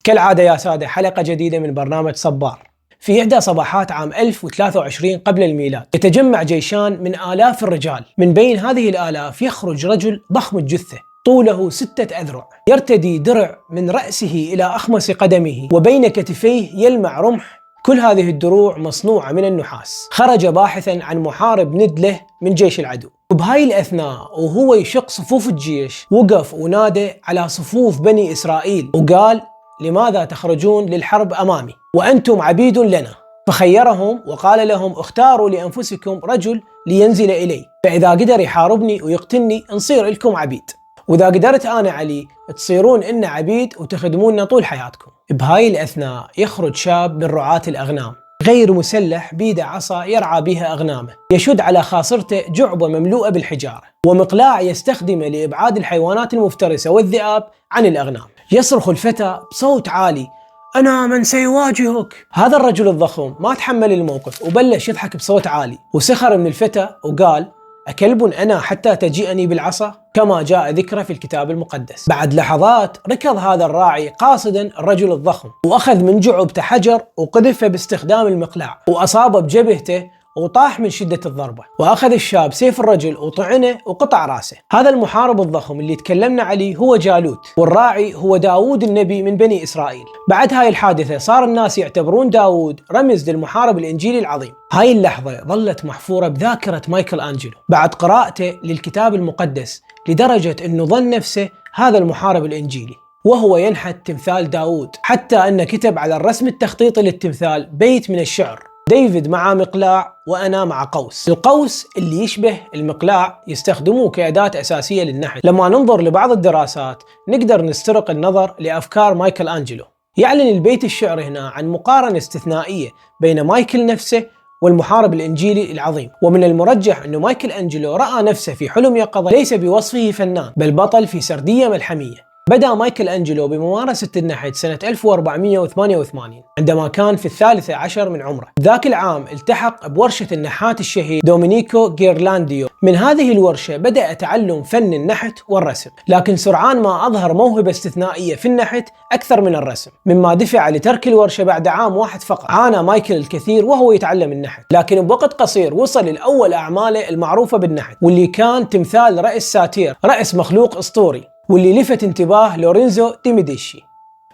كالعادة يا سادة، حلقة جديدة من برنامج صبار. في إحدى صباحات عام 1023 قبل الميلاد يتجمع جيشان من آلاف الرجال. من بين هذه الآلاف يخرج رجل ضخم الجثة طوله 6 أذرع، يرتدي درع من رأسه إلى أخمص قدمه، وبين كتفيه يلمع رمح. كل هذه الدروع مصنوعة من النحاس. خرج باحثا عن محارب ند له من جيش العدو، وبهاي الأثناء وهو يشق صفوف الجيش وقف ونادى على صفوف بني إسرائيل وقال: لماذا تخرجون للحرب أمامي وأنتم عبيد لنا؟ فخيرهم وقال لهم: اختاروا لأنفسكم رجل لينزل إلي، فإذا قدر يحاربني ويقتلني نصير لكم عبيد، وإذا قدرت أنا علي تصيرون إن عبيد وتخدموننا طول حياتكم. بهاي الأثناء يخرج شاب من رعاة الأغنام غير مسلح، بيده عصا يرعى بها أغنامه، يشد على خاصرته جعبة مملوءة بالحجارة ومقلاع يستخدمه لإبعاد الحيوانات المفترسة والذئاب عن الأغنام. يصرخ الفتى بصوت عالي: أنا من سيواجهك. هذا الرجل الضخم ما تحمل الموقف وبلش يضحك بصوت عالي، وسخر من الفتى وقال: أكلب أنا حتى تجيئني بالعصا؟ كما جاء ذكره في الكتاب المقدس. بعد لحظات ركض هذا الراعي قاصدا الرجل الضخم، وأخذ من جعبته حجر وقذفه باستخدام المقلاع، وأصابه بجبهته وطاح من شدة الضربة. وأخذ الشاب سيف الرجل وطعنه وقطع راسه. هذا المحارب الضخم اللي تكلمنا عليه هو جالوت، والراعي هو داود النبي من بني إسرائيل. بعد هاي الحادثة صار الناس يعتبرون داود رمز للمحارب الإنجيلي العظيم. هاي اللحظة ظلت محفورة بذاكرة مايكل أنجلو بعد قراءته للكتاب المقدس، لدرجة أنه ظن نفسه هذا المحارب الإنجيلي وهو ينحت تمثال داود، حتى أنه كتب على الرسم التخطيطي للتمثال بيت من الشعر: ديفيد مع مقلاع وأنا مع قوس. القوس اللي يشبه المقلاع يستخدموه كأداة أساسية للنحت. لما ننظر لبعض الدراسات نقدر نسترق النظر لأفكار مايكل أنجلو. يعلن البيت الشعر هنا عن مقارنة استثنائية بين مايكل نفسه والمحارب الإنجيلي العظيم، ومن المرجح أن مايكل أنجلو رأى نفسه في حلم يقظة ليس بوصفه فنان بل بطل في سردية ملحمية. بدأ مايكل أنجلو بممارسة النحت سنة 1488 عندما كان في 13 من عمره. ذاك العام التحق بورشة النحات الشهير دومينيكو غيرلانديو. من هذه الورشة بدأ تعلم فن النحت والرسم، لكن سرعان ما أظهر موهبة استثنائية في النحت أكثر من الرسم، مما دفع لترك الورشة بعد عام واحد فقط. عانى مايكل الكثير وهو يتعلم النحت، لكن بوقت قصير وصل لأول أعماله المعروفة بالنحت، واللي كان تمثال رأس ساتير، رأس مخلوق أسطوري، واللي لفت انتباه لورينزو دي ميديشي،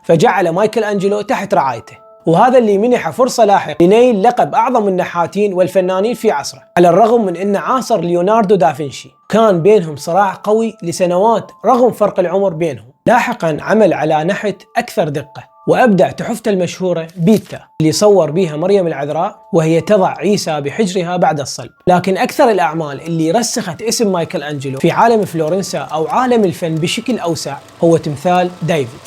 فجعل مايكل أنجلو تحت رعايته، وهذا اللي منح فرصة لاحقة لنيل لقب أعظم النحاتين والفنانين في عصره، على الرغم من أن عاصر ليوناردو دافنشي. كان بينهم صراع قوي لسنوات رغم فرق العمر بينهم. لاحقا عمل على نحت أكثر دقة وأبدع تحفته المشهورة بيتا اللي صور بيها مريم العذراء وهي تضع عيسى بحجرها بعد الصلب. لكن أكثر الأعمال اللي رسخت اسم مايكل أنجلو في عالم فلورنسا أو عالم الفن بشكل أوسع هو تمثال ديفيد.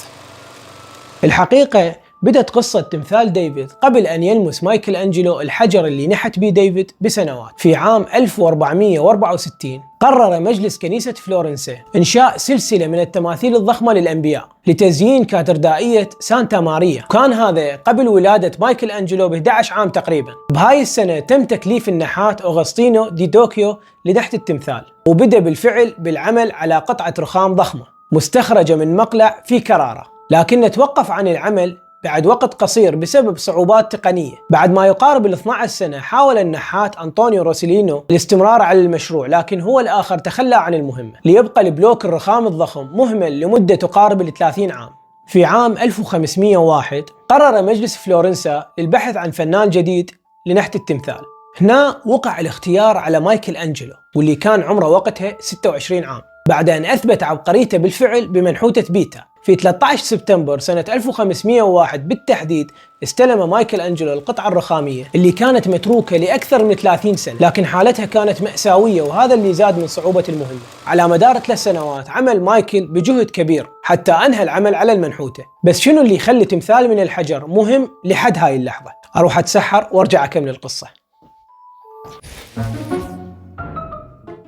الحقيقة بدت قصة تمثال ديفيد قبل أن يلمس مايكل أنجلو الحجر اللي نحت به ديفيد بسنوات. في عام 1464 قرر مجلس كنيسة فلورنسا إنشاء سلسلة من التماثيل الضخمة للأنبياء لتزيين كاتدرائية سانتا ماريا. كان هذا قبل ولادة مايكل أنجلو ب 11 عام تقريبا. بهاي السنة تم تكليف النحات أوغسطينو دي دوكيو لنحت التمثال، وبدأ بالفعل بالعمل على قطعة رخام ضخمة مستخرجة من مقلع في كرارة، لكن توقف عن العمل بعد وقت قصير بسبب صعوبات تقنية. بعد ما يقارب 12 سنة حاول النحات أنطونيو روسيلينو الاستمرار على المشروع، لكن هو الآخر تخلى عن المهمة ليبقى البلوك الرخام الضخم مهمل لمدة تقارب 30 عام. في عام 1501 قرر مجلس فلورنسا البحث عن فنان جديد لنحت التمثال. هنا وقع الاختيار على مايكل أنجلو، واللي كان عمره وقتها 26 عام، بعد أن أثبت عبقريته بالفعل بمنحوتة بيتا. في 13 سبتمبر سنة 1501 بالتحديد استلم مايكل أنجلو القطعة الرخامية اللي كانت متروكة لأكثر من 30 سنة، لكن حالتها كانت مأساوية وهذا اللي زاد من صعوبة المهمة. على مدار 3 سنوات عمل مايكل بجهد كبير حتى أنهى العمل على المنحوتة. بس شنو اللي يخلي تمثال من الحجر مهم لحد هاي اللحظة؟ أروح أتسحر وارجع أكمل القصة.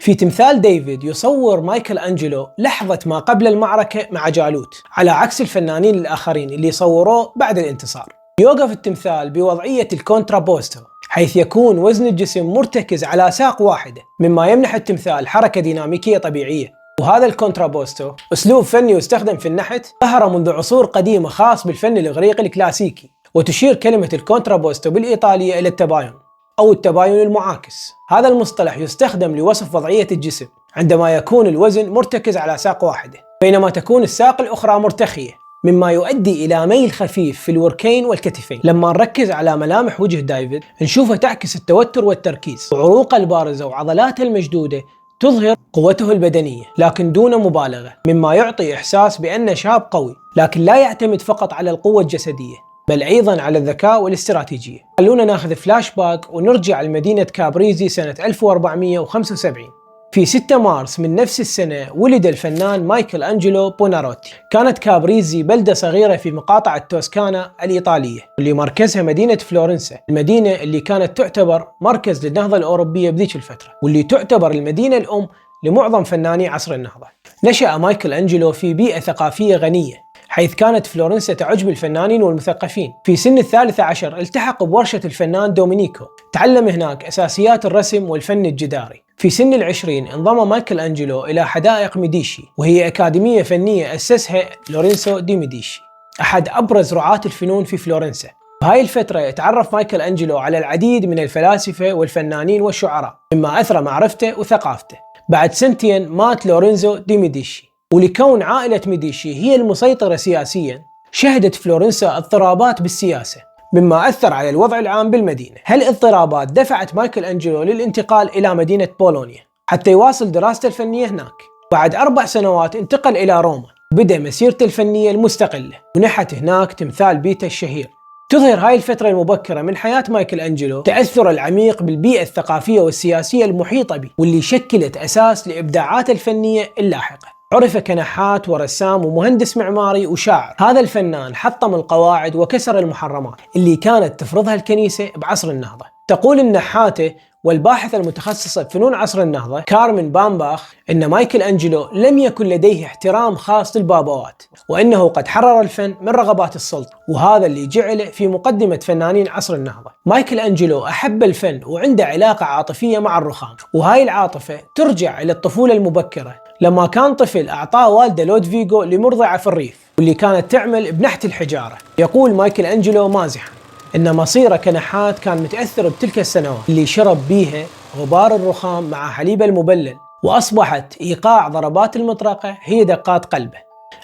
في تمثال ديفيد يصور مايكل أنجلو لحظة ما قبل المعركة مع جالوت، على عكس الفنانين الآخرين اللي صوروه بعد الانتصار. يوقف التمثال بوضعية الكونترابوستو، حيث يكون وزن الجسم مرتكز على ساق واحدة، مما يمنح التمثال حركة ديناميكية طبيعية. وهذا الكونترابوستو أسلوب فني يستخدم في النحت ظهر منذ عصور قديمة خاص بالفن الإغريقي الكلاسيكي، وتشير كلمة الكونترابوستو بالإيطالية إلى التباين أو التباين المعاكس. هذا المصطلح يستخدم لوصف وضعية الجسم عندما يكون الوزن مرتكز على ساق واحدة بينما تكون الساق الأخرى مرتخية، مما يؤدي إلى ميل خفيف في الوركين والكتفين. لما نركز على ملامح وجه ديفيد نشوفها تعكس التوتر والتركيز، وعروقه البارزة وعضلاته المشدودة تظهر قوته البدنية لكن دون مبالغة، مما يعطي إحساس بأنه شاب قوي لكن لا يعتمد فقط على القوة الجسدية بل أيضا على الذكاء والاستراتيجية. خلونا ناخذ فلاش باك ونرجع لمدينة كابريزي سنة 1475. في 6 مارس من نفس السنة ولد الفنان مايكل أنجلو بوناروتي. كانت كابريزي بلدة صغيرة في مقاطعة توسكانا الإيطالية واللي مركزها مدينة فلورنسا، المدينة اللي كانت تعتبر مركز للنهضة الأوروبية بذيك الفترة، واللي تعتبر المدينة الأم لمعظم فناني عصر النهضة. نشأ مايكل أنجلو في بيئة ثقافية غنية، حيث كانت فلورنسا تعجب الفنانين والمثقفين. في سن 13 التحق بورشة الفنان دومينيكو، تعلم هناك أساسيات الرسم والفن الجداري. في سن 20 انضم مايكل أنجلو إلى حدائق ميديشي، وهي أكاديمية فنية أسسها لورينسو دي ميديشي، أحد أبرز رعاة الفنون في فلورنسا. بهاي الفترة تعرف مايكل أنجلو على العديد من الفلاسفة والفنانين والشعراء، مما أثرى معرفته وثقافته. بعد 2 سنين مات لورينزو دي ميديشي، ولكون عائلة ميديشي هي المسيطرة سياسيا شهدت فلورنسا اضطرابات بالسياسة، مما أثر على الوضع العام بالمدينة. هالاضطرابات دفعت مايكل أنجلو للانتقال إلى مدينة بولونيا حتى يواصل دراسته الفنية هناك. بعد 4 سنوات انتقل إلى روما، بدأ مسيرته الفنية المستقلة ونحت هناك تمثال بيتا الشهير. تظهر هاي الفترة المبكرة من حياة مايكل أنجلو تأثر العميق بالبيئة الثقافية والسياسية المحيطة به، واللي شكلت أساس لإبداعاته الفنية اللاحقة. عرف كنحات ورسام ومهندس معماري وشاعر. هذا الفنان حطم القواعد وكسر المحرمات اللي كانت تفرضها الكنيسة بعصر النهضة. تقول النحاتة والباحثة المتخصصة بفنون عصر النهضة كارمن بامباخ إن مايكل أنجلو لم يكن لديه احترام خاص للبابوات، وإنه قد حرر الفن من رغبات السلطة، وهذا اللي جعله في مقدمة فنانين عصر النهضة. مايكل أنجلو أحب الفن وعنده علاقة عاطفية مع الرخام، وهاي العاطفة ترجع إلى الطفولة المبكرة. لما كان طفل أعطاه والده لودفيغو لمرضعة في الريف واللي كانت تعمل بنحت الحجارة. يقول مايكل أنجلو مازحا إن مصيره كنحات كان متأثر بتلك السنوات اللي شرب بيها غبار الرخام مع حليبه المبلل، وأصبحت إيقاع ضربات المطرقة هي دقات قلبه.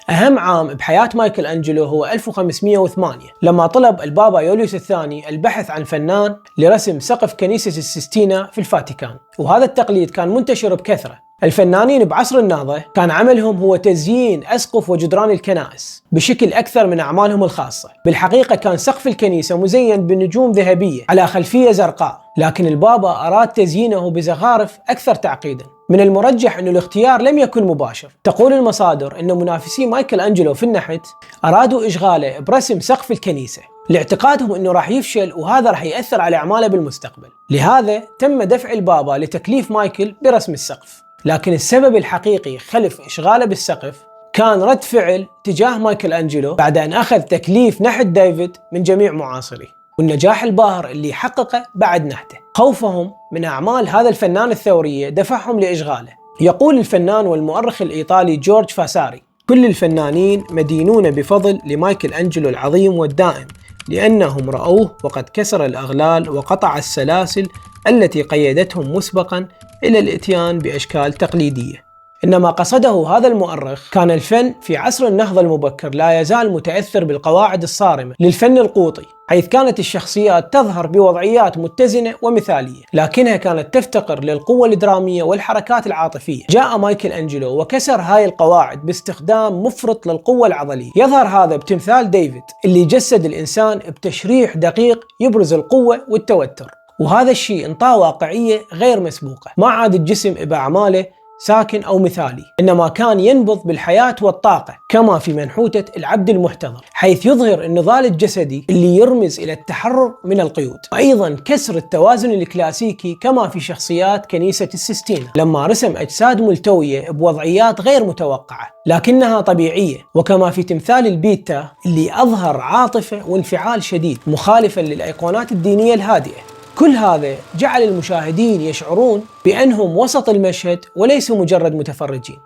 أهم عام بحياة مايكل أنجلو هو 1508 لما طلب البابا يوليوس الثاني البحث عن فنان لرسم سقف كنيسة السيستينا في الفاتيكان، وهذا التقليد كان منتشر بكثرة. الفنانين بعصر النهضة كان عملهم هو تزيين أسقف وجدران الكنائس بشكل أكثر من أعمالهم الخاصة. بالحقيقة كان سقف الكنيسة مزين بنجوم ذهبية على خلفية زرقاء، لكن البابا أراد تزيينه بزخارف أكثر تعقيدا. من المرجح أن الاختيار لم يكن مباشر. تقول المصادر أن منافسي مايكل أنجلو في النحت أرادوا إشغاله برسم سقف الكنيسة لاعتقادهم أنه راح يفشل وهذا راح يأثر على أعماله بالمستقبل. لهذا تم دفع البابا لتكليف مايكل برسم السقف، لكن السبب الحقيقي خلف إشغاله بالسقف كان رد فعل تجاه مايكل أنجلو بعد أن أخذ تكليف نحت ديفيد من جميع معاصريه، والنجاح الباهر اللي حققه بعد نحته. خوفهم من أعمال هذا الفنان الثورية دفعهم لإشغاله. يقول الفنان والمؤرخ الإيطالي جورج فاساري: كل الفنانين مدينون بفضل لمايكل أنجلو العظيم والدائم، لأنهم رأوه وقد كسر الأغلال وقطع السلاسل التي قيدتهم مسبقا إلى الإتيان بأشكال تقليدية. إنما قصده هذا المؤرخ كان الفن في عصر النهضة المبكر لا يزال متأثر بالقواعد الصارمة للفن القوطي، حيث كانت الشخصيات تظهر بوضعيات متزنة ومثالية، لكنها كانت تفتقر للقوة الدرامية والحركات العاطفية. جاء مايكل أنجلو وكسر هاي القواعد باستخدام مفرط للقوة العضلية. يظهر هذا بتمثال ديفيد اللي جسد الإنسان بتشريح دقيق يبرز القوة والتوتر، وهذا الشيء انطاه واقعية غير مسبوقة. ما عاد الجسم بأعماله ساكن أو مثالي، إنما كان ينبض بالحياة والطاقة، كما في منحوتة العبد المحتضر، حيث يظهر النضال الجسدي اللي يرمز إلى التحرر من القيود، وأيضا كسر التوازن الكلاسيكي كما في شخصيات كنيسة السيستينا لما رسم أجساد ملتوية بوضعيات غير متوقعة لكنها طبيعية، وكما في تمثال البيتا اللي أظهر عاطفة وانفعال شديد مخالفا للأيقونات الدينية الهادئة. كل هذا جعل المشاهدين يشعرون بأنهم وسط المشهد وليسوا مجرد متفرجين.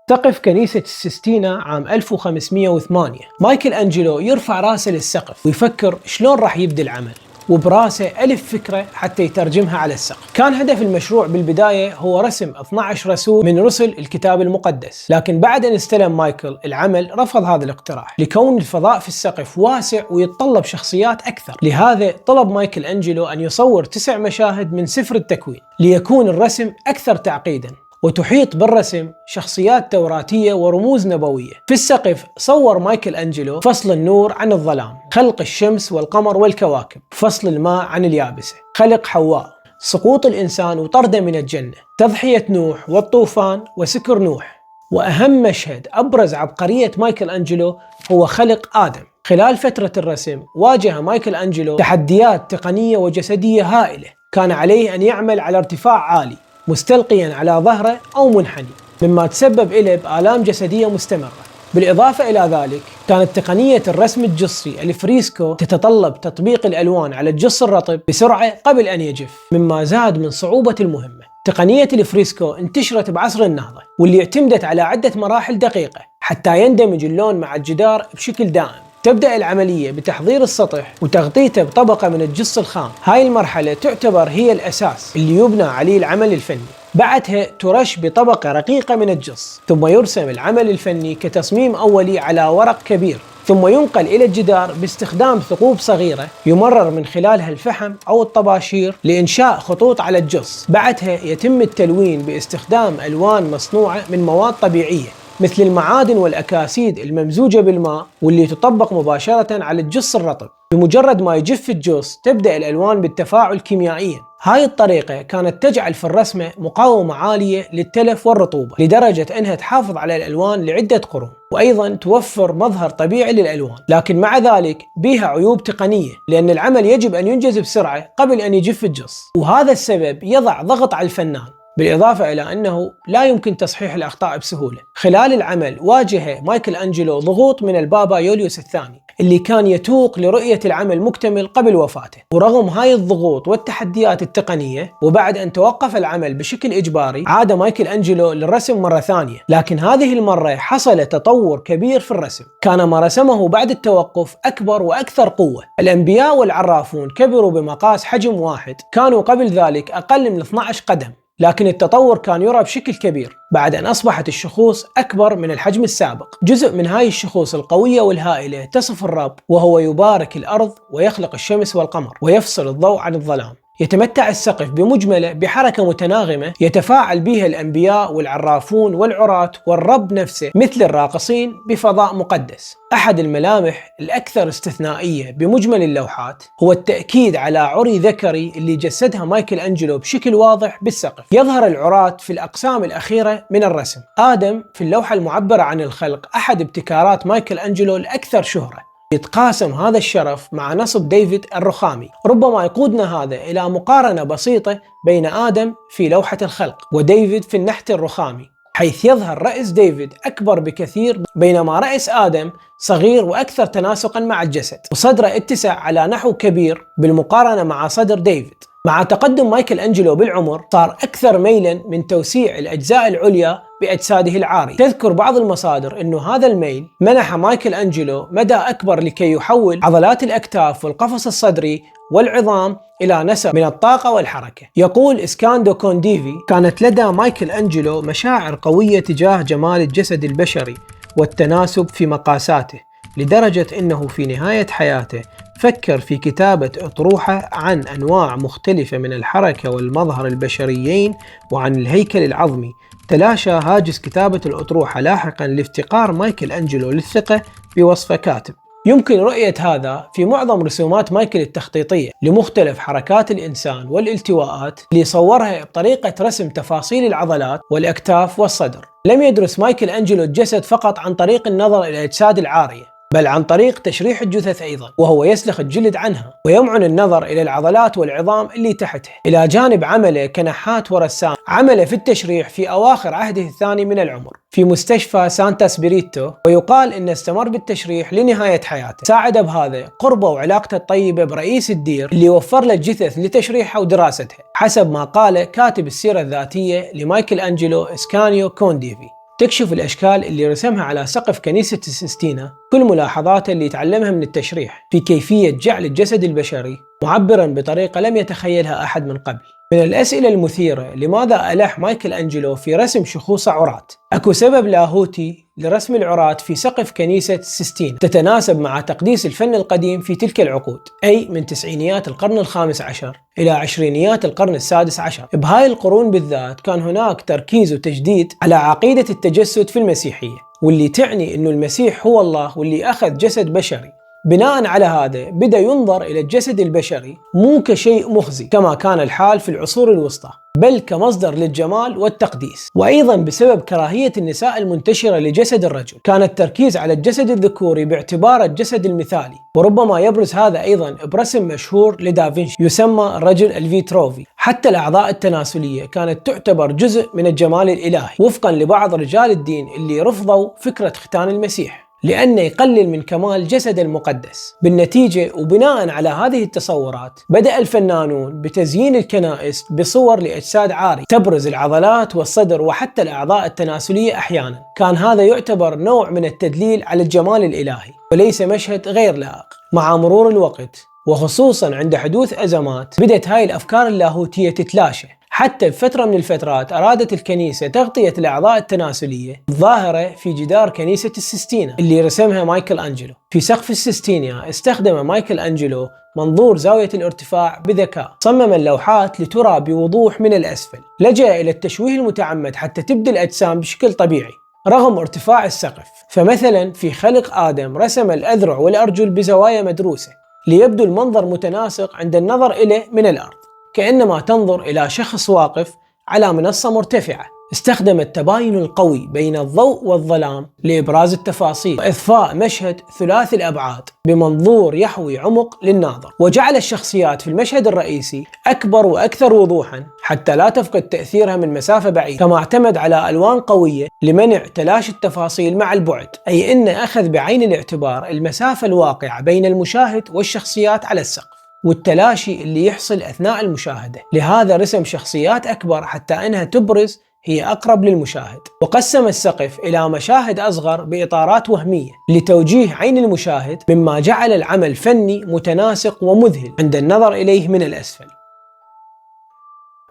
سقف كنيسة السيستينا عام 1508. مايكل أنجلو يرفع راسه للسقف ويفكر شلون راح يبدي العمل، وبراسه ألف فكرة حتى يترجمها على السقف. كان هدف المشروع بالبداية هو رسم 12 رسول من رسل الكتاب المقدس، لكن بعد أن استلم مايكل العمل رفض هذا الاقتراح لكون الفضاء في السقف واسع ويتطلب شخصيات أكثر. لهذا طلب مايكل أنجلو أن يصور 9 مشاهد من سفر التكوين ليكون الرسم أكثر تعقيدا، وتحيط بالرسم شخصيات توراتية ورموز نبوية. في السقف صور مايكل أنجلو فصل النور عن الظلام، خلق الشمس والقمر والكواكب، فصل الماء عن اليابسة، خلق حواء، سقوط الإنسان وطرده من الجنة، تضحية نوح والطوفان وسكر نوح. وأهم مشهد أبرز عبقرية مايكل أنجلو هو خلق آدم. خلال فترة الرسم واجه مايكل أنجلو تحديات تقنية وجسدية هائلة، كان عليه أن يعمل على ارتفاع عالي مستلقيا على ظهره أو منحني، مما تسبب له بآلام جسدية مستمرة. بالإضافة إلى ذلك كانت تقنية الرسم الجصي الفريسكو تتطلب تطبيق الألوان على الجص الرطب بسرعة قبل أن يجف، مما زاد من صعوبة المهمة. تقنية الفريسكو انتشرت بعصر النهضة، واللي اعتمدت على عدة مراحل دقيقة حتى يندمج اللون مع الجدار بشكل دائم. تبدأ العملية بتحضير السطح وتغطيته بطبقة من الجص الخام. هاي المرحلة تعتبر هي الأساس اللي يبنى عليه العمل الفني. بعدها ترش بطبقة رقيقة من الجص، ثم يرسم العمل الفني كتصميم أولي على ورق كبير، ثم ينقل إلى الجدار باستخدام ثقوب صغيرة يمرر من خلالها الفحم أو الطباشير لإنشاء خطوط على الجص. بعدها يتم التلوين باستخدام ألوان مصنوعة من مواد طبيعية مثل المعادن والأكاسيد الممزوجة بالماء، واللي تطبق مباشرة على الجص الرطب. بمجرد ما يجف الجص تبدأ الألوان بالتفاعل كيميائيا. هاي الطريقة كانت تجعل في الرسمة مقاومة عالية للتلف والرطوبة، لدرجة أنها تحافظ على الألوان لعدة قرون، وأيضا توفر مظهر طبيعي للألوان. لكن مع ذلك بيها عيوب تقنية، لأن العمل يجب أن ينجز بسرعة قبل أن يجف الجص، وهذا السبب يضع ضغط على الفنان، بالإضافة إلى أنه لا يمكن تصحيح الأخطاء بسهولة. خلال العمل واجه مايكل أنجلو ضغوط من البابا يوليوس الثاني، اللي كان يتوق لرؤية العمل مكتمل قبل وفاته. ورغم هاي الضغوط والتحديات التقنية، وبعد أن توقف العمل بشكل إجباري، عاد مايكل أنجلو للرسم مرة ثانية، لكن هذه المرة حصل تطور كبير في الرسم. كان ما رسمه بعد التوقف أكبر وأكثر قوة. الأنبياء والعرافون كبروا بمقاس حجم واحد، كانوا قبل ذلك أقل من 12 قدم، لكن التطور كان يرى بشكل كبير بعد أن أصبحت الشخوص أكبر من الحجم السابق. جزء من هاي الشخوص القوية والهائلة تصف الرب، وهو يبارك الأرض ويخلق الشمس والقمر ويفصل الضوء عن الظلام. يتمتع السقف بمجمله بحركة متناغمة يتفاعل بها الأنبياء والعرافون والعراة والرب نفسه مثل الراقصين بفضاء مقدس. أحد الملامح الأكثر استثنائية بمجمل اللوحات هو التأكيد على عري ذكري اللي جسدها مايكل أنجلو بشكل واضح بالسقف. يظهر العراة في الأقسام الأخيرة من الرسم. آدم في اللوحة المعبرة عن الخلق أحد ابتكارات مايكل أنجلو الأكثر شهرة. يتقاسم هذا الشرف مع نصب ديفيد الرخامي. ربما يقودنا هذا إلى مقارنة بسيطة بين آدم في لوحة الخلق وديفيد في النحت الرخامي، حيث يظهر رأس ديفيد أكبر بكثير بينما رأس آدم صغير وأكثر تناسقا مع الجسد، وصدره اتسع على نحو كبير بالمقارنة مع صدر ديفيد. مع تقدم مايكل أنجلو بالعمر صار أكثر ميلا من توسيع الأجزاء العليا بأجساده العارية. تذكر بعض المصادر أنه هذا الميل منح مايكل أنجلو مدى أكبر لكي يحول عضلات الأكتاف والقفص الصدري والعظام إلى نسق من الطاقة والحركة. يقول إسكاندو كونديفي: كانت لدى مايكل أنجلو مشاعر قوية تجاه جمال الجسد البشري والتناسب في مقاساته، لدرجة أنه في نهاية حياته فكر في كتابة أطروحة عن أنواع مختلفة من الحركة والمظهر البشريين وعن الهيكل العظمي. تلاشى هاجس كتابة الأطروحة لاحقا لافتقار مايكل أنجلو للثقة بوصفه كاتب. يمكن رؤية هذا في معظم رسومات مايكل التخطيطية لمختلف حركات الإنسان والالتواءات اللي صورها بطريقة رسم تفاصيل العضلات والأكتاف والصدر. لم يدرس مايكل أنجلو الجسد فقط عن طريق النظر إلى الأجساد العارية، بل عن طريق تشريح الجثث أيضا، وهو يسلخ الجلد عنها ويمعن النظر إلى العضلات والعظام اللي تحته. إلى جانب عمله كنحات ورسام، عمل في التشريح في أواخر عهده الثاني من العمر في مستشفى سانتا سبيريتو، ويقال إنه استمر بالتشريح لنهاية حياته. ساعد بهذا قربه وعلاقته الطيبة برئيس الدير اللي وفر له الجثث لتشريحها ودراستها، حسب ما قال كاتب السيرة الذاتية لمايكل أنجلو إسكانيو كونديفي. تكشف الأشكال اللي رسمها على سقف كنيسة السستينا كل ملاحظاته اللي تعلمها من التشريح في كيفية جعل الجسد البشري معبرا بطريقة لم يتخيلها أحد من قبل. من الأسئلة المثيرة، لماذا ألح مايكل أنجلو في رسم شخوص عراة؟ أكو سبب لاهوتي لرسم العراة في سقف كنيسة السستينا تتناسب مع تقديس الفن القديم في تلك العقود، أي من تسعينيات القرن الخامس عشر إلى عشرينيات القرن السادس عشر. بهاي القرون بالذات كان هناك تركيز وتجديد على عقيدة التجسد في المسيحية، واللي تعني أنه المسيح هو الله واللي أخذ جسد بشري. بناء على هذا بدأ ينظر إلى الجسد البشري مو كشيء مخزي كما كان الحال في العصور الوسطى، بل كمصدر للجمال والتقديس. وأيضا بسبب كراهية النساء المنتشرة لجسد الرجل، كان التركيز على الجسد الذكوري باعتباره الجسد المثالي. وربما يبرز هذا أيضا برسم مشهور لدافنشي يسمى الرجل الفيتروفي. حتى الأعضاء التناسلية كانت تعتبر جزء من الجمال الإلهي، وفقا لبعض رجال الدين اللي رفضوا فكرة ختان المسيح لأنه يقلل من كمال جسد المقدس. بالنتيجة وبناء على هذه التصورات بدأ الفنانون بتزيين الكنائس بصور لأجساد عارية تبرز العضلات والصدر وحتى الأعضاء التناسلية أحيانا. كان هذا يعتبر نوع من التدليل على الجمال الإلهي وليس مشهد غير لائق. مع مرور الوقت وخصوصا عند حدوث أزمات بدأت هاي الأفكار اللاهوتية تتلاشى. حتى بفترة من الفترات أرادت الكنيسة تغطية الأعضاء التناسلية الظاهرة في جدار كنيسة السستينا اللي رسمها مايكل أنجلو. في سقف السستينا استخدم مايكل أنجلو منظور زاوية الارتفاع بذكاء، صمم اللوحات لترى بوضوح من الأسفل، لجأ إلى التشويه المتعمد حتى تبدو الأجسام بشكل طبيعي رغم ارتفاع السقف. فمثلا في خلق آدم رسم الأذرع والأرجل بزوايا مدروسة ليبدو المنظر متناسق عند النظر إليه من الأرض، كأنما تنظر إلى شخص واقف على منصة مرتفعة. استخدم التباين القوي بين الضوء والظلام لإبراز التفاصيل وإضفاء مشهد ثلاثي الأبعاد بمنظور يحوي عمق للناظر، وجعل الشخصيات في المشهد الرئيسي أكبر وأكثر وضوحا حتى لا تفقد تأثيرها من مسافة بعيدة. كما اعتمد على ألوان قوية لمنع تلاشي التفاصيل مع البعد، أي أنه أخذ بعين الاعتبار المسافة الواقعة بين المشاهد والشخصيات على السقف والتلاشي اللي يحصل أثناء المشاهدة. لهذا رسم شخصيات أكبر حتى أنها تبرز هي أقرب للمشاهد، وقسم السقف إلى مشاهد أصغر بإطارات وهمية لتوجيه عين المشاهد، مما جعل العمل فني متناسق ومذهل عند النظر إليه من الأسفل.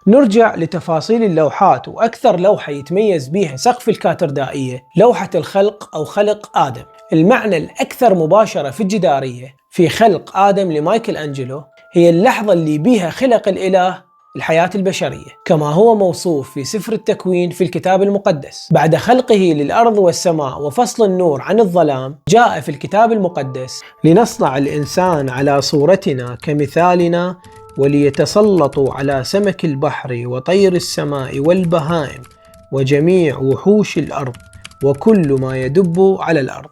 نرجع لتفاصيل اللوحات، وأكثر لوحة يتميز بها سقف الكاتدرائية لوحة الخلق أو خلق آدم. المعنى الأكثر مباشرة في الجدارية في خلق آدم لمايكل أنجلو هي اللحظة اللي بيها خلق الإله الحياة البشرية، كما هو موصوف في سفر التكوين في الكتاب المقدس. بعد خلقه للأرض والسماء وفصل النور عن الظلام، جاء في الكتاب المقدس: لنصنع الإنسان على صورتنا كمثالنا وليتسلطوا على سمك البحر وطير السماء والبهائم وجميع وحوش الأرض وكل ما يدب على الأرض.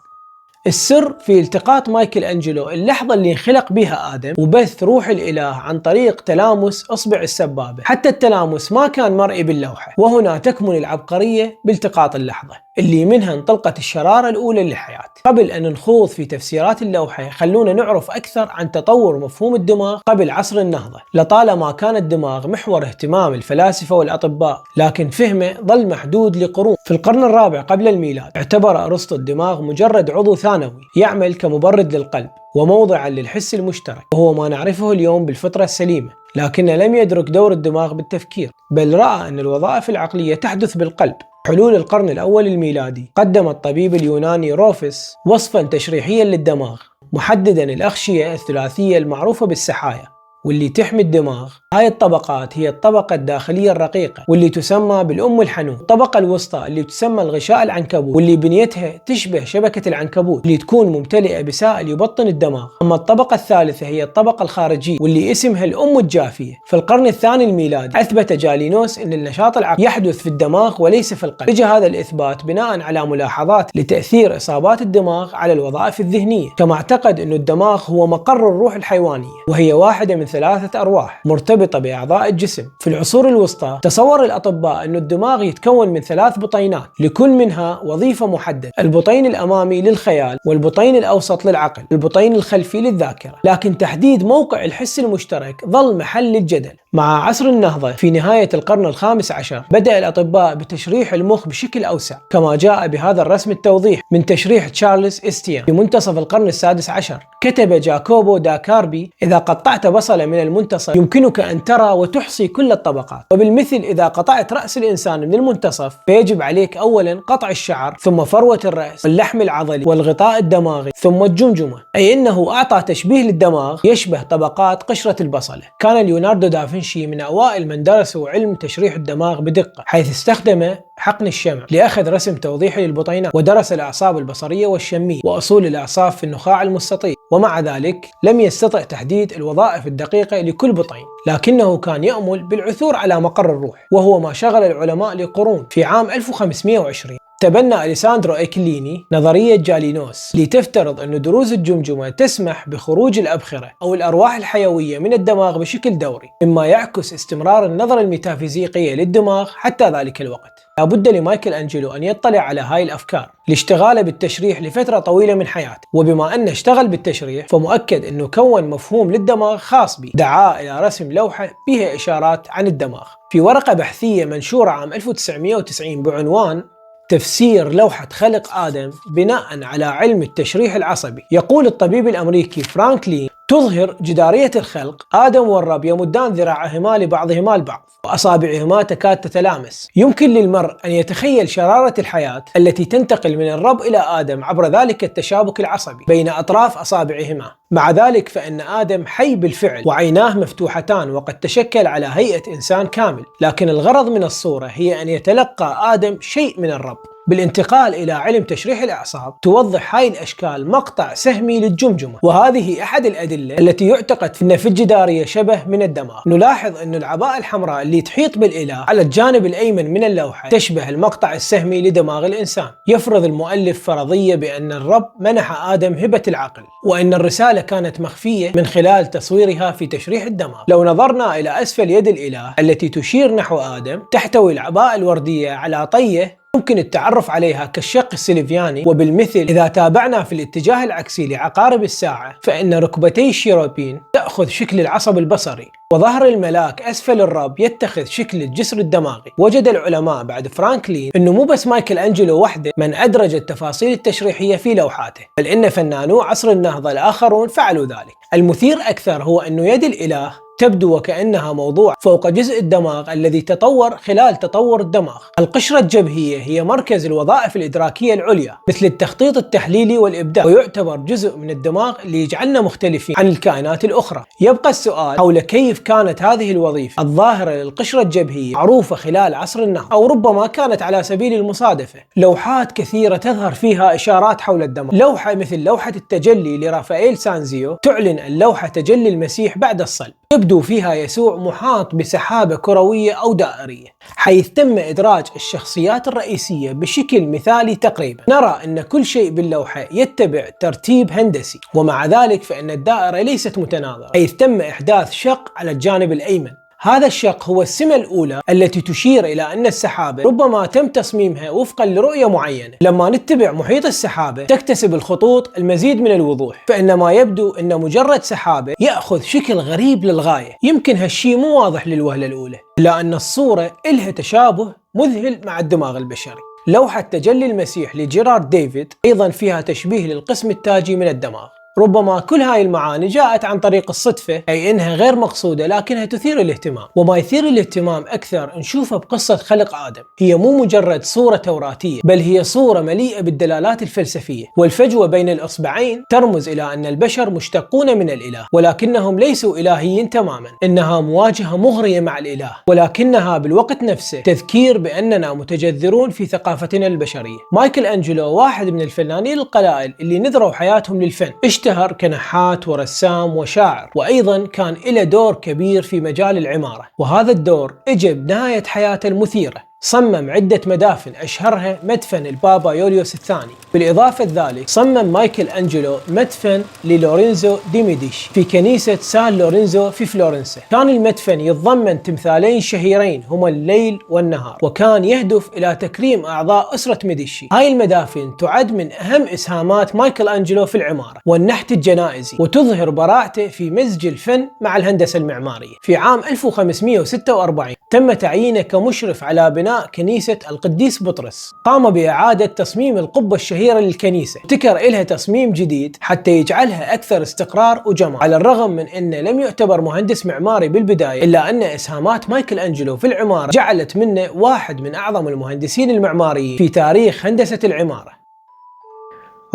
السر في التقاط مايكل أنجلو اللحظة اللي انخلق بها آدم وبث روح الإله عن طريق تلامس أصبع السبابة. حتى التلامس ما كان مرئي باللوحة، وهنا تكمن العبقرية بالتقاط اللحظة اللي منها انطلقت الشرارة الأولى للحياة. قبل أن نخوض في تفسيرات اللوحة، خلونا نعرف أكثر عن تطور مفهوم الدماغ قبل عصر النهضة. لطالما كان الدماغ محور اهتمام الفلاسفة والأطباء، لكن فهمه ظل محدود لقرون. في القرن الرابع قبل الميلاد اعتبر أرسطو الدماغ مجرد عضو ثانوي يعمل كمبرد للقلب وموضعا للحس المشترك، وهو ما نعرفه اليوم بالفطرة السليمة. لكنه لم يدرك دور الدماغ بالتفكير، بل رأى أن الوظائف العقلية تحدث بالقلب. حلول القرن الأول الميلادي قدم الطبيب اليوناني روفس وصفا تشريحيا للدماغ، محددا الأغشية الثلاثية المعروفة بالسحايا واللي تحمي الدماغ. هاي الطبقات هي الطبقة الداخلية الرقيقة واللي تسمى بالأم الحنون، الطبقة الوسطى اللي تسمى الغشاء العنكبوت واللي بنيتها تشبه شبكة العنكبوت اللي تكون ممتلئة بسائل يبطن الدماغ. أما الطبقة الثالثة هي الطبقة الخارجية واللي اسمها الأم الجافية. في القرن الثاني الميلادي أثبت جالينوس أن النشاط العقلي يحدث في الدماغ وليس في القلب. جاء هذا الإثبات بناء على ملاحظات لتأثير إصابات الدماغ على الوظائف الذهنية. كما اعتقد أن الدماغ هو مقر الروح الحيوانية، وهي واحدة من 3 أرواح مرتبطة بأعضاء الجسم. في العصور الوسطى تصور الأطباء أن الدماغ يتكون من 3 بطينات، لكل منها وظيفة محددة: البطين الأمامي للخيال، والبطين الأوسط للعقل، والبطين الخلفي للذاكرة. لكن تحديد موقع الحس المشترك ظل محل للجدل. مع عصر النهضة في نهاية القرن الخامس عشر بدأ الأطباء بتشريح المخ بشكل أوسع، كما جاء بهذا الرسم التوضيح من تشريح تشارلز إستيان في منتصف القرن السادس عشر. كتب جاكوبو دا كاربي: إذا قطعت بصلة من المنتصف يمكنك أن ترى وتحصي كل الطبقات، وبالمثل إذا قطعت رأس الإنسان من المنتصف فيجب عليك أولا قطع الشعر، ثم فروة الرأس واللحم العضلي والغطاء الدماغي، ثم الجمجمة، أي أنه أعطى تشبيه للدماغ يشبه طبقات قشرة البصلة. كان ليوناردو دافنشي من أوائل من درسوا علم تشريح الدماغ بدقة، حيث استخدم حقن الشمع لأخذ رسم توضيحي للبطينات، ودرس الأعصاب البصرية والشمية وأصول الأعصاب في النخاع المستطيل، ومع ذلك لم يستطع تحديد الوظائف الدقيقة لكل بطين، لكنه كان يأمل بالعثور على مقر الروح، وهو ما شغل العلماء لقرون. في عام 1520 تبنى أليساندرو إكليني نظرية جالينوس لتفترض أن دروز الجمجمة تسمح بخروج الأبخرة أو الأرواح الحيوية من الدماغ بشكل دوري، مما يعكس استمرار النظرة الميتافيزيقية للدماغ حتى ذلك الوقت. لابد لمايكل أنجلو أن يطلع على هاي الأفكار لاشتغاله بالتشريح لفترة طويلة من حياته، وبما أنه اشتغل بالتشريح فمؤكد أنه كون مفهوم للدماغ خاص به، دعاه إلى رسم لوحة بها إشارات عن الدماغ. في ورقة بحثية منشورة عام 1990 بعنوان تفسير لوحة خلق آدم بناء على علم التشريح العصبي، يقول الطبيب الأمريكي فرانكلين: تظهر جدارية الخلق آدم والرب يمدان ذراعهما لبعضهما البعض وأصابعهما تكاد تتلامس. يمكن للمرء أن يتخيل شرارة الحياة التي تنتقل من الرب إلى آدم عبر ذلك التشابك العصبي بين أطراف أصابعهما. مع ذلك فإن آدم حي بالفعل وعيناه مفتوحتان وقد تشكل على هيئة إنسان كامل، لكن الغرض من الصورة هي أن يتلقى آدم شيء من الرب. بالانتقال إلى علم تشريح الأعصاب توضح هاي الأشكال مقطع سهمي للجمجمة، وهذه أحد الأدلة التي يعتقد أن في الجدارية شبه من الدماغ. نلاحظ أن العباءة الحمراء اللي تحيط بالإله على الجانب الأيمن من اللوحة تشبه المقطع السهمي لدماغ الإنسان. يفرض المؤلف فرضية بأن الرب منح آدم هبة العقل، وأن الرسالة كانت مخفية من خلال تصويرها في تشريح الدماغ. لو نظرنا إلى أسفل يد الإله التي تشير نحو آدم، تحتوي العباءة الوردية على طية يمكن التعرف عليها كالشق السلفياني، وبالمثل إذا تابعنا في الاتجاه العكسي لعقارب الساعة فإن ركبتي الشيروبين تأخذ شكل العصب البصري، وظهر الملاك أسفل الرب يتخذ شكل الجسر الدماغي. وجد العلماء بعد فرانكلين أنه مو بس مايكل أنجلو وحده من أدرج التفاصيل التشريحية في لوحاته، بل إن فنانو عصر النهضة الآخرون فعلوا ذلك. المثير أكثر هو أنه يد الإله تبدو وكأنها موضوع فوق جزء الدماغ الذي تطور خلال تطور الدماغ. القشرة الجبهية هي مركز الوظائف الإدراكية العليا مثل التخطيط التحليلي والإبداع، ويعتبر جزء من الدماغ اللي يجعلنا مختلفين عن الكائنات الأخرى. يبقى السؤال حول كيف كانت هذه الوظيفة الظاهرة للقشرة الجبهية معروفة خلال عصر النهضة، أو ربما كانت على سبيل المصادفة. لوحات كثيرة تظهر فيها إشارات حول الدماغ. لوحة مثل لوحة التجلي لرافائيل سانزيو تعلن اللوحة تجلي المسيح بعد الصلب، يبدو فيها يسوع محاط بسحابة كروية أو دائرية، حيث تم إدراج الشخصيات الرئيسية بشكل مثالي تقريبا. نرى أن كل شيء باللوحة يتبع ترتيب هندسي، ومع ذلك فإن الدائرة ليست متناظرة، حيث تم إحداث شق على الجانب الأيمن. هذا الشق هو السمة الأولى التي تشير إلى أن السحابة ربما تم تصميمها وفقا لرؤية معينة. لما نتبع محيط السحابة تكتسب الخطوط المزيد من الوضوح، فإن ما يبدو أن مجرد سحابة يأخذ شكل غريب للغاية. يمكن هالشي مو واضح للوهلة الأولى، إلا أن الصورة إلها تشابه مذهل مع الدماغ البشري. لوحة تجلي المسيح لجيرارد ديفيد أيضا فيها تشبيه للقسم التاجي من الدماغ. ربما كل هاي المعاني جاءت عن طريق الصدفة، أي إنها غير مقصودة لكنها تثير الاهتمام. وما يثير الاهتمام أكثر نشوفه بقصة خلق آدم. هي مو مجرد صورة توراتية، بل هي صورة مليئة بالدلالات الفلسفية، والفجوة بين الإصبعين ترمز إلى أن البشر مشتقون من الإله، ولكنهم ليسوا إلهيين تماما. إنها مواجهة مغرية مع الإله، ولكنها بالوقت نفسه تذكير بأننا متجذرون في ثقافتنا البشرية. مايكل أنجلو واحد من الفنانين القلائل اللي نذروا حياتهم للفن، اشتهر كنحات ورسام وشاعر، وأيضا كان له دور كبير في مجال العمارة، وهذا الدور اجى بنهاية حياته المثيرة. صمم عدة مدافن أشهرها مدفن البابا يوليوس الثاني. بالإضافة لذلك صمم مايكل أنجلو مدفن للورينزو دي ميديشي في كنيسة سان لورينزو في فلورنسا. كان المدفن يتضمن تمثالين شهيرين هما الليل والنهار، وكان يهدف إلى تكريم أعضاء أسرة ميديشي. هاي المدافن تعد من أهم إسهامات مايكل أنجلو في العمارة والنحت الجنائزي، وتظهر براعته في مزج الفن مع الهندسة المعمارية. في عام 1546 تم تعيينه كمشرف على بناء كنيسة القديس بطرس. قام بإعادة تصميم القبة الشهيرة للكنيسة، ابتكر إلها تصميم جديد حتى يجعلها أكثر استقرار وجمال. على الرغم من أنه لم يعتبر مهندس معماري بالبداية، إلا أن إسهامات مايكل أنجلو في العمارة جعلت منه واحد من أعظم المهندسين المعماريين في تاريخ هندسة العمارة.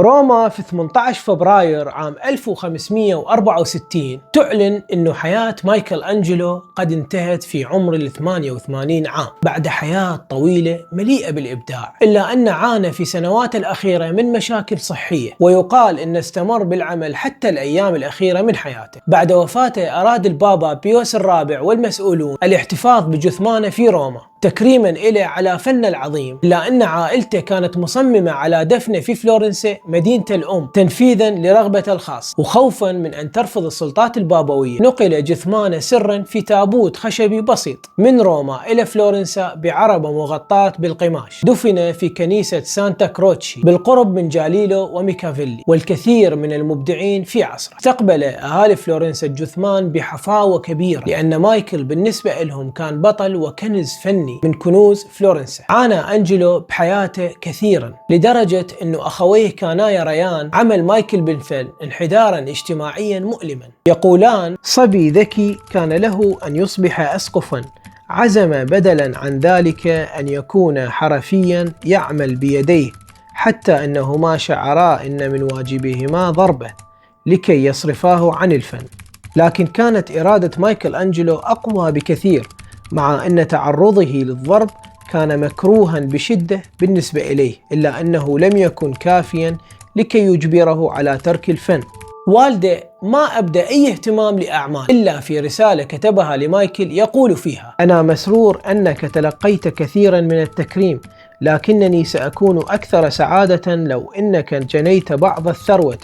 روما في 18 فبراير عام 1564 تعلن أن حياة مايكل أنجلو قد انتهت في عمر 88 عام بعد حياة طويلة مليئة بالإبداع، إلا أن عانى في سنوات الأخيرة من مشاكل صحية، ويقال أنه استمر بالعمل حتى الأيام الأخيرة من حياته. بعد وفاته أراد البابا بيوس الرابع والمسؤولون الاحتفاظ بجثمانه في روما تكريما إليه على فنه العظيم، إلا أن عائلته كانت مصممة على دفنه في فلورنسا مدينة الأم تنفيذا لرغبته الخاص، وخوفا من أن ترفض السلطات البابوية نقل جثمانه سرا في تابوت خشبي بسيط من روما إلى فلورنسا بعربة مغطاة بالقماش. دفن في كنيسة سانتا كروتشي بالقرب من جاليلو وميكافيلي، والكثير من المبدعين في عصره. استقبل أهالي فلورنسا الجثمان بحفاوة كبيرة، لأن مايكل بالنسبة لهم كان بطل وكنز فني من كنوز فلورنسا. عانى أنجلو بحياته كثيرا لدرجة أنه أخويه كانا يريان عمل مايكل بالفعل انحدارا اجتماعيا مؤلما. يقولان: صبي ذكي كان له أن يصبح أسقفا، عزم بدلا عن ذلك أن يكون حرفيا يعمل بيديه، حتى أنهما شعرا أن من واجبهما ضربه لكي يصرفاه عن الفن. لكن كانت إرادة مايكل أنجلو أقوى بكثير، مع أن تعرضه للضرب كان مكروها بشدة بالنسبة إليه، إلا أنه لم يكن كافيا لكي يجبره على ترك الفن. والده ما أبدى أي اهتمام لأعماله إلا في رسالة كتبها لمايكل يقول فيها: أنا مسرور أنك تلقيت كثيرا من التكريم، لكنني سأكون أكثر سعادة لو أنك جنيت بعض الثروة،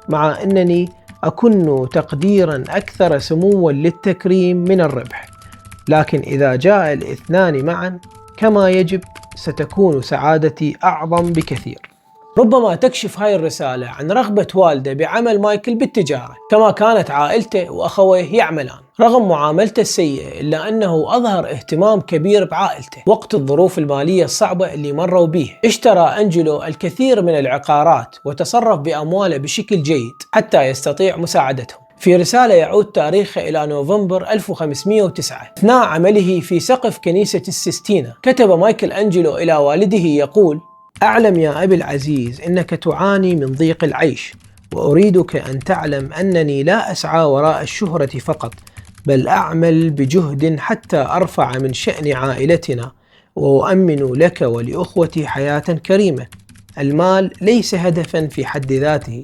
مع أنني أكن تقديرا أكثر سموا للتكريم من الربح، لكن إذا جاء الاثنان معا كما يجب ستكون سعادتي أعظم بكثير. ربما تكشف هاي الرسالة عن رغبة والده بعمل مايكل بالتجارة، كما كانت عائلته وأخويه يعملان. رغم معاملته السيئة إلا أنه أظهر اهتمام كبير بعائلته وقت الظروف المالية الصعبة اللي مروا بيها. اشترى أنجلو الكثير من العقارات وتصرف بأمواله بشكل جيد حتى يستطيع مساعدتهم. في رسالة يعود تاريخها إلى نوفمبر 1509 أثناء عمله في سقف كنيسة السيستينا، كتب مايكل أنجلو إلى والده يقول: أعلم يا أبي العزيز أنك تعاني من ضيق العيش، وأريدك أن تعلم أنني لا أسعى وراء الشهرة فقط، بل أعمل بجهد حتى أرفع من شأن عائلتنا وأؤمن لك ولأخوتي حياة كريمة. المال ليس هدفا في حد ذاته،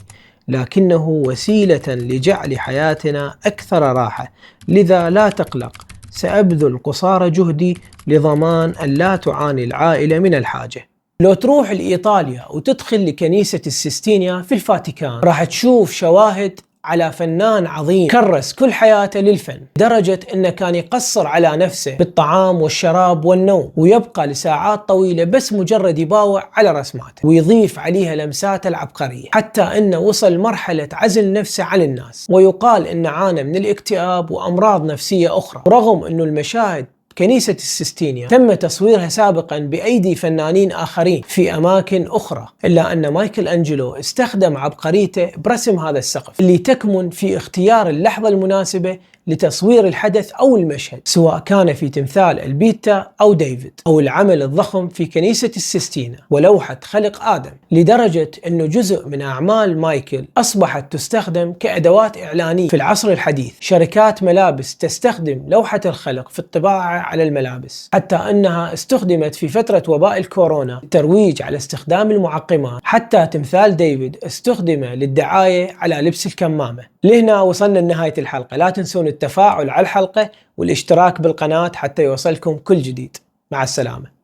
لكنه وسيلة لجعل حياتنا أكثر راحة، لذا لا تقلق، سأبذل قصارى جهدي لضمان أن لا تعاني العائلة من الحاجة. لو تروح لإيطاليا وتدخل لكنيسة السيستينيا في الفاتيكان راح تشوف شواهد على فنان عظيم كرس كل حياته للفن، لدرجة أنه كان يقصر على نفسه بالطعام والشراب والنوم، ويبقى لساعات طويلة بس مجرد يباوع على رسماته ويضيف عليها لمساته العبقرية، حتى أنه وصل مرحلة عزل نفسه عن الناس، ويقال أنه عانى من الاكتئاب وأمراض نفسية أخرى. رغم أنه المشاهد كنيسة السيستينيا تم تصويرها سابقا بأيدي فنانين آخرين في أماكن أخرى، إلا أن مايكل أنجلو استخدم عبقريته برسم هذا السقف اللي تكمن في اختيار اللحظة المناسبة لتصوير الحدث أو المشهد، سواء كان في تمثال البيتا أو ديفيد أو العمل الضخم في كنيسة السيستينا ولوحة خلق آدم، لدرجة أنه جزء من أعمال مايكل أصبحت تستخدم كأدوات إعلانية في العصر الحديث. شركات ملابس تستخدم لوحة الخلق في الطباعة على الملابس، حتى أنها استخدمت في فترة وباء الكورونا للترويج على استخدام المعقمات، حتى تمثال ديفيد استخدم للدعاية على لبس الكمامة. لهنا وصلنا لنهاية الحلقة، لا تنسون التفاعل على الحلقة والاشتراك بالقناة حتى يوصلكم كل جديد. مع السلامة.